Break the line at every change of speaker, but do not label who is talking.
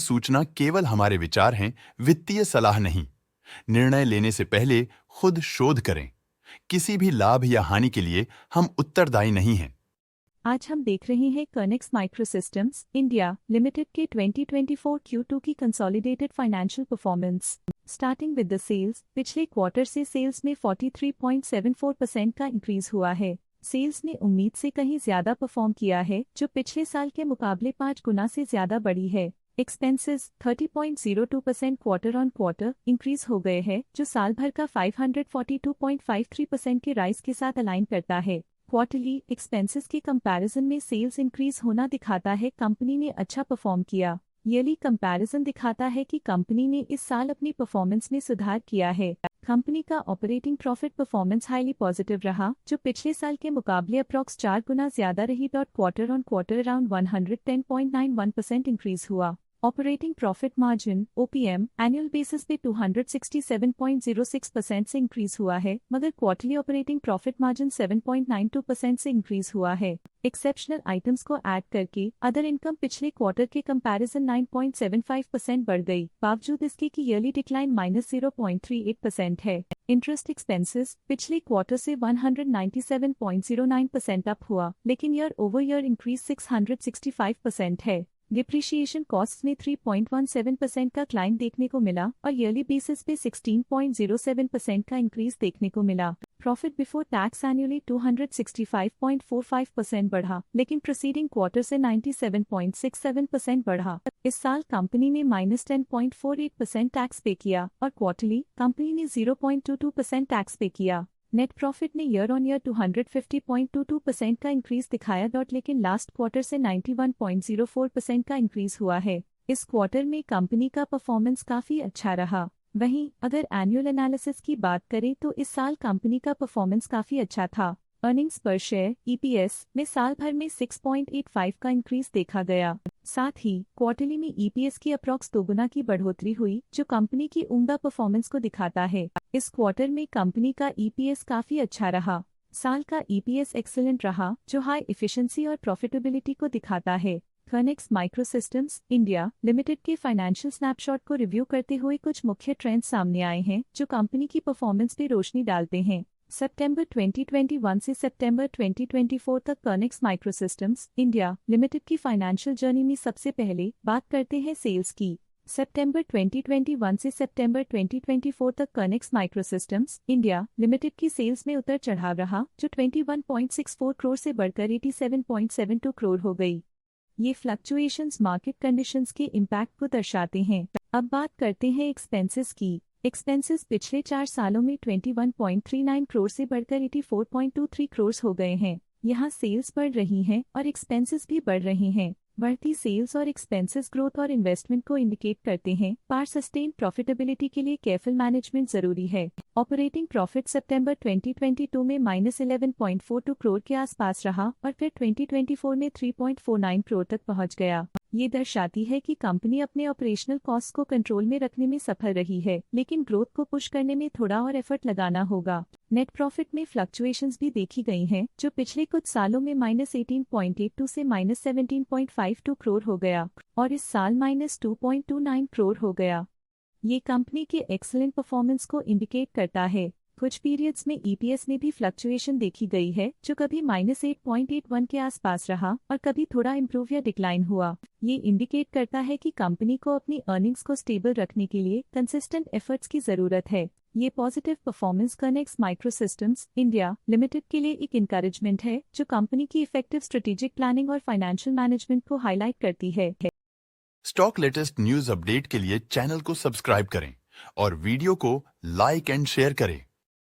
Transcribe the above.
सूचना केवल हमारे विचार हैं, वित्तीय सलाह नहीं। निर्णय लेने से पहले खुद शोध करें। किसी भी लाभ या हानि के लिए हम उत्तरदायी नहीं हैं।
आज हम देख रहे हैं कर्नेक्स माइक्रोसिस्टम्स इंडिया लिमिटेड के 2024 Q2 की consolidated financial performance. Starting with the sales, पिछले क्वार्टर से सेल्स में 43.74% का इंक्रीज हुआ है। सेल्स ने उम्मीद से कहीं ज्यादा परफॉर्म किया है, जो पिछले साल के मुकाबले 5 गुना से ज्यादा बढ़ी है। Expenses 30.02% quarter on quarter increase हो गए हैं, जो साल भर का 542.53% के राइज के साथ अलाइन करता है। क्वार्टरली एक्सपेंसेस के कंपैरिजन में सेल्स इंक्रीज होना दिखाता है कंपनी ने अच्छा परफॉर्म किया। ईयरली कंपैरिजन दिखाता है कि कंपनी ने इस साल अपनी परफॉर्मेंस में सुधार किया है। कंपनी का operating profit performance highly positive रहा, जो पिछले साल के मुकाबले अप्रॉक्स 4 गुना ज्यादा रही। Quarter on quarter around 110.91% increase हुआ। Operating profit margin OPM annual basis पे 267.06% से इंक्रीज हुआ है, मगर क्वार्टरली ऑपरेटिंग प्रॉफिट मार्जिन 7.92% से इंक्रीज हुआ है। एक्सेप्शनल आइटम्स को ऐड करके अदर इनकम पिछले क्वार्टर के कंपैरिजन 9.75% बढ़ गई, बावजूद इसके कि ईयरली डिक्लाइन -0.38% है। इंटरेस्ट एक्सपेंसेस पिछले क्वार्टर से 197.09% अप हुआ, लेकिन ईयर ओवर ईयर इंक्रीज 665% है। डिप्रिशिएशन कॉस्ट में 3.17% का क्लाइम देखने को मिला और ईयरली बेसिस पे 16.07% का इंक्रीज देखने को मिला। प्रॉफिट बिफोर टैक्स एनुअली 265.45% बढ़ा, लेकिन प्रीसीडिंग क्वार्टर से 97.67% बढ़ा। इस साल कंपनी ने -10.48% टैक्स पे किया और क्वार्टरली कंपनी ने 0.22% टैक्स पे किया। नेट प्रॉफिट ने ईयर ऑन ईयर 250.22% का इंक्रीज दिखाया, लेकिन लास्ट क्वार्टर से 91.04% का इंक्रीज हुआ है। इस क्वार्टर में कंपनी का परफॉर्मेंस काफी अच्छा रहा। वहीं अगर एनुअल एनालिसिस की बात करें तो इस साल कंपनी का परफॉर्मेंस काफी अच्छा था। अर्निंग्स पर शेयर EPS में साल भर में 6.85 का इंक्रीज देखा गया। साथ ही क्वार्टरली में EPS की अप्रॉक्स 2 गुना की बढ़ोतरी हुई, जो कंपनी की उम्दा परफॉर्मेंस को दिखाता है। इस क्वार्टर में कंपनी का EPS काफी अच्छा रहा। साल का EPS एक्सीलेंट रहा, जो हाई एफिशिएंसी और प्रॉफिटेबिलिटी को दिखाता है। कर्नेक्स माइक्रोसिस्टम्स इंडिया लिमिटेड के फाइनेंशियल स्नैपशॉट को रिव्यू करते हुए कुछ मुख्य ट्रेंड्स सामने आए हैं, जो कंपनी की परफॉर्मेंस पे रोशनी डालते हैं। सितंबर 2021 से सितंबर 2024 तक कर्नेक्स माइक्रोसिस्टम्स इंडिया लिमिटेड की फाइनेंशियल जर्नी में सबसे पहले बात करते हैं सेल्स की। सितंबर 2021 से सितंबर 2024 तक कर्नेक्स माइक्रोसिस्टम्स इंडिया लिमिटेड की सेल्स में उतर चढ़ाव रहा, जो 21.64 करोड़ से बढ़कर 87.72 करोड़ हो गई। ये फ्लक्चुएशंस मार्केट कंडीशंस के इम्पैक्ट को दर्शाते हैं। अब बात करते हैं एक्सपेंसेस की। एक्सपेंसेस पिछले 4 सालों में 21.39 करोड़ से बढ़कर 84.23 करोड़ हो गए हैं। यहाँ सेल्स बढ़ रही हैं और एक्सपेंसेस भी बढ़ रहे हैं। बढ़ती सेल्स और एक्सपेंसेस ग्रोथ और इन्वेस्टमेंट को इंडिकेट करते हैं, पर सस्टेन प्रॉफिटेबिलिटी के लिए केयरफुल मैनेजमेंट जरूरी है। ऑपरेटिंग प्रॉफिट सितंबर 2022 में -11.42 करोड़ के आसपास रहा और फिर 2024 में 3.49 करोड़ तक पहुंच गया। ये दर्शाती है कि कंपनी अपने ऑपरेशनल कॉस्ट को कंट्रोल में रखने में सफल रही है, लेकिन ग्रोथ को पुश करने में थोड़ा और एफर्ट लगाना होगा। नेट प्रॉफिट में फ्लक्चुएशंस भी देखी गई हैं, जो पिछले कुछ सालों में -18.82 से -17.52 करोड़ हो गया और इस साल -2.29 करोड़ हो गया। ये कंपनी के एक्सीलेंट परफॉर्मेंस को इंडिकेट करता है। कुछ पीरियड्स में EPS में भी फ्लक्चुएशन देखी गई है, जो कभी -8.81 के आसपास रहा और कभी थोड़ा इम्प्रूव या डिक्लाइन हुआ। ये इंडिकेट करता है कि कंपनी को अपनी अर्निंग्स को स्टेबल रखने के लिए कंसिस्टेंट एफर्ट्स की जरूरत है। ये positive performance Kernex microsystems India limited के लिए एक इंकरेजमेंट है, जो कंपनी की इफेक्टिव स्ट्रेटेजिक प्लानिंग और फाइनेंशियल मैनेजमेंट को हाईलाइट करती है।
स्टॉक लेटेस्ट न्यूज अपडेट के लिए चैनल को सब्सक्राइब करें और वीडियो को लाइक एंड शेयर करें।